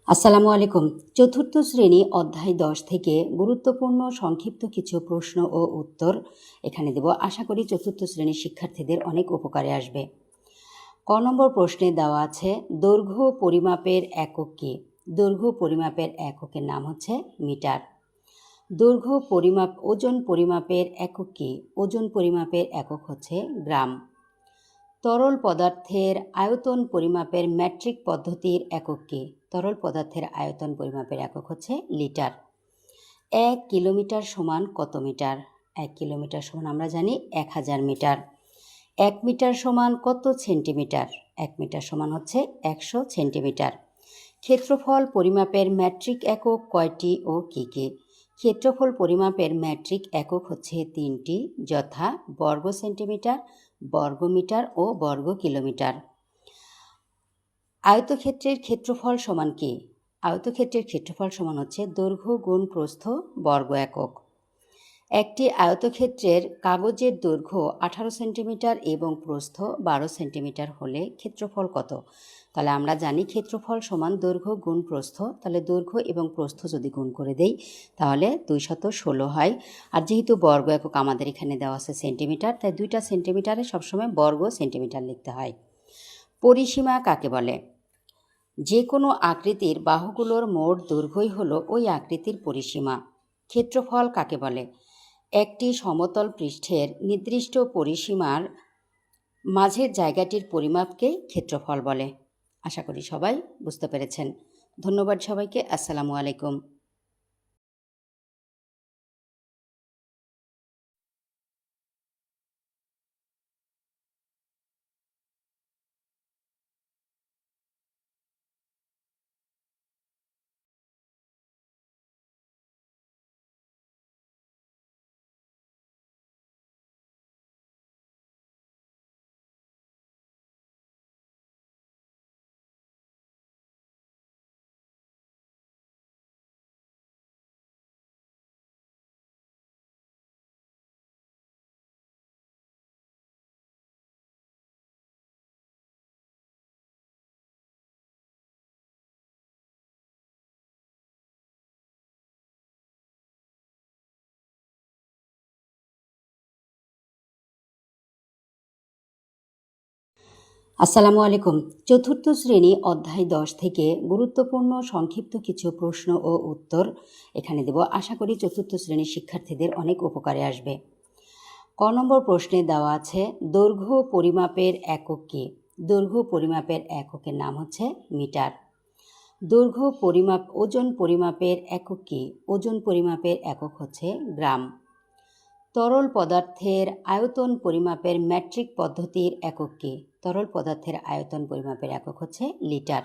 আসসালামু আলাইকুম। চতুর্থ শ্রেণী অধ্যায় 10 থেকে গুরুত্বপূর্ণ সংক্ষিপ্ত কিছু প্রশ্ন ও উত্তর এখানে দেব। আশা করি চতুর্থ শ্রেণীর শিক্ষার্থীদের অনেক উপকারে আসবে। ক নম্বর প্রশ্নে দেওয়া আছে, দৈর্ঘ্য পরিমাপের একক কী? দৈর্ঘ্য পরিমাপের এককের নাম হচ্ছে মিটার। দৈর্ঘ্য পরিমাপ ওজন পরিমাপের একক কী? ওজন পরিমাপের একক হচ্ছে গ্রাম। তরল পদার্থের আয়তন পরিমাপের মেট্রিক পদ্ধতির একক কী? তরল পদার্থের আয়তন পরিমাপের একক হচ্ছে লিটার। 1 কিলোমিটার সমান কত মিটার? 1 কিলোমিটার সমান আমরা জানি 1000 মিটার। 1 মিটার সমান কত সেন্টিমিটার? 1 মিটার সমান হচ্ছে 100 সেন্টিমিটার। ক্ষেত্রফল পরিমাপের মেট্রিক একক কয়টি ও কী কী? ক্ষেত্রফল পরিমাপের মেট্রিক একক হচ্ছে 3টি, যথা বর্গ সেন্টিমিটার, বর্গমিটার ও বর্গ কিলোমিটার। আয়তক্ষেত্রের ক্ষেত্রফল সমান কি? আয়তক্ষেত্রের ক্ষেত্রফল সমান হচ্ছে দৈর্ঘ্য গুণ প্রস্থ বর্গ একক। একটি আয়তক্ষেত্রের কাগজের দৈর্ঘ্য 18 সেন্টিমিটার এবং প্রস্থ 12 সেন্টিমিটার হলে ক্ষেত্রফল কত? তাহলে আমরা জানি ক্ষেত্রফল সমান দৈর্ঘ্য গুণ প্রস্থ। তাহলে দৈর্ঘ্য এবং প্রস্থ যদি গুণ করে দেই তাহলে 216 হয়। আর যেহেতু বর্গ একক আমাদের এখানে দেওয়া আছে সেন্টিমিটার, তাই 2টা সেন্টিমিটারে সবসময় বর্গ সেন্টিমিটার লিখতে হয়। পরিসীমা কাকে বলে? যে কোনো আকৃতির বাহুগুলোর মোট দৈর্ঘ্যই হলো ওই আকৃতির পরিসীমা। ক্ষেত্রফল কাকে বলে? একটি সমতল পৃষ্ঠের নির্দিষ্ট পরিসীমার মাঝের জায়গাটির পরিমাপকে ক্ষেত্রফল বলে। আশা করি সবাই বুঝতে পেরেছেন। ধন্যবাদ সবাইকে। আসসালামু আলাইকুম। আসসালামু আলাইকুম। চতুর্থ শ্রেণী অধ্যায় 10 থেকে গুরুত্বপূর্ণ সংক্ষিপ্ত কিছু প্রশ্ন ও উত্তর এখানে দেব। আশা করি চতুর্থ শ্রেণীর শিক্ষার্থীদের অনেক উপকারে আসবে। ক নম্বর প্রশ্নে দেওয়া আছে, দৈর্ঘ্য পরিমাপের একক কী? দৈর্ঘ্য পরিমাপের এককের নাম হচ্ছে মিটার। দৈর্ঘ্য পরিমাপ ওজন পরিমাপের একক কী? ওজন পরিমাপের একক হচ্ছে গ্রাম। তরল পদার্থের আয়তন পরিমাপের মেট্রিক পদ্ধতির একক কী? তরল পদার্থের আয়তন পরিমাপের একক হচ্ছে লিটার।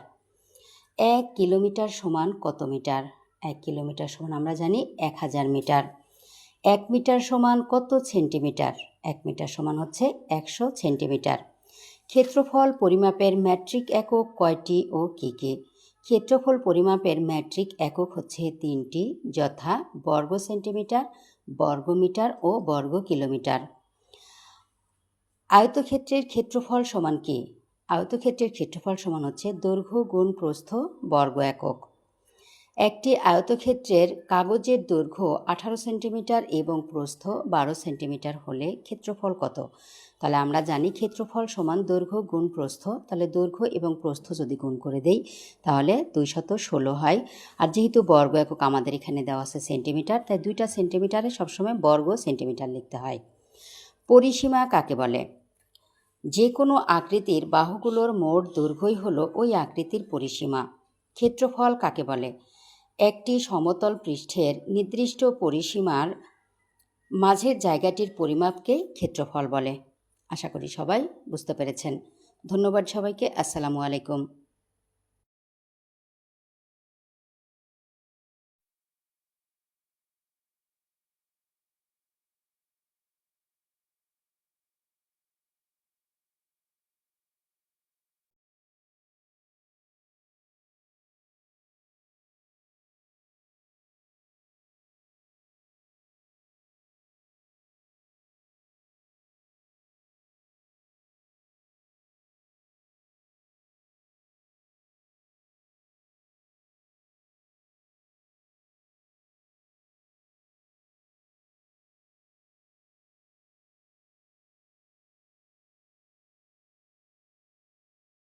1 কিলোমিটার সমান কত মিটার? 1 কিলোমিটার সমান আমরা জানি 1000 মিটার। 1 মিটার সমান কত সেন্টিমিটার? 1 মিটার সমান হচ্ছে 100 সেন্টিমিটার। ক্ষেত্রফল পরিমাপের মেট্রিক একক কয়টি ও কী কী? ক্ষেত্রফল পরিমাপের মেট্রিক একক হচ্ছে 3টি, যথা বর্গ সেন্টিমিটার, বর্গমিটার ও বর্গ কিলোমিটার। আয়তক্ষেত্রের ক্ষেত্রফল সমান কি? আয়তক্ষেত্রের ক্ষেত্রফল সমান হচ্ছে দৈর্ঘ্য গুণ প্রস্থ বর্গ একক। একটি আয়তক্ষেত্রের কাগজের দৈর্ঘ্য 18 সেন্টিমিটার এবং প্রস্থ 12 সেন্টিমিটার হলে ক্ষেত্রফল কত? তাহলে আমরা জানি ক্ষেত্রফল সমান দৈর্ঘ্য গুণ প্রস্থ। তাহলে দৈর্ঘ্য এবং প্রস্থ যদি গুণ করে দেই তাহলে 216 হয়। আর যেহেতু বর্গ একক আমাদের এখানে দেওয়া আছে সেন্টিমিটার, তাই 2টা সেন্টিমিটারে সবসময় বর্গ সেন্টিমিটার লিখতে হয়। পরিসীমা কাকে বলে? যে কোনো আকৃতির বাহুগুলোর মোট দৈর্ঘ্যই হলো ওই আকৃতির পরিসীমা। ক্ষেত্রফল কাকে বলে? একটি সমতল পৃষ্ঠের নির্দিষ্ট পরিসীমার মাঝের জায়গাটির পরিমাপকে ক্ষেত্রফল বলে। আশা করি সবাই বুঝতে পেরেছেন। ধন্যবাদ সবাইকে। আসসালামু আলাইকুম।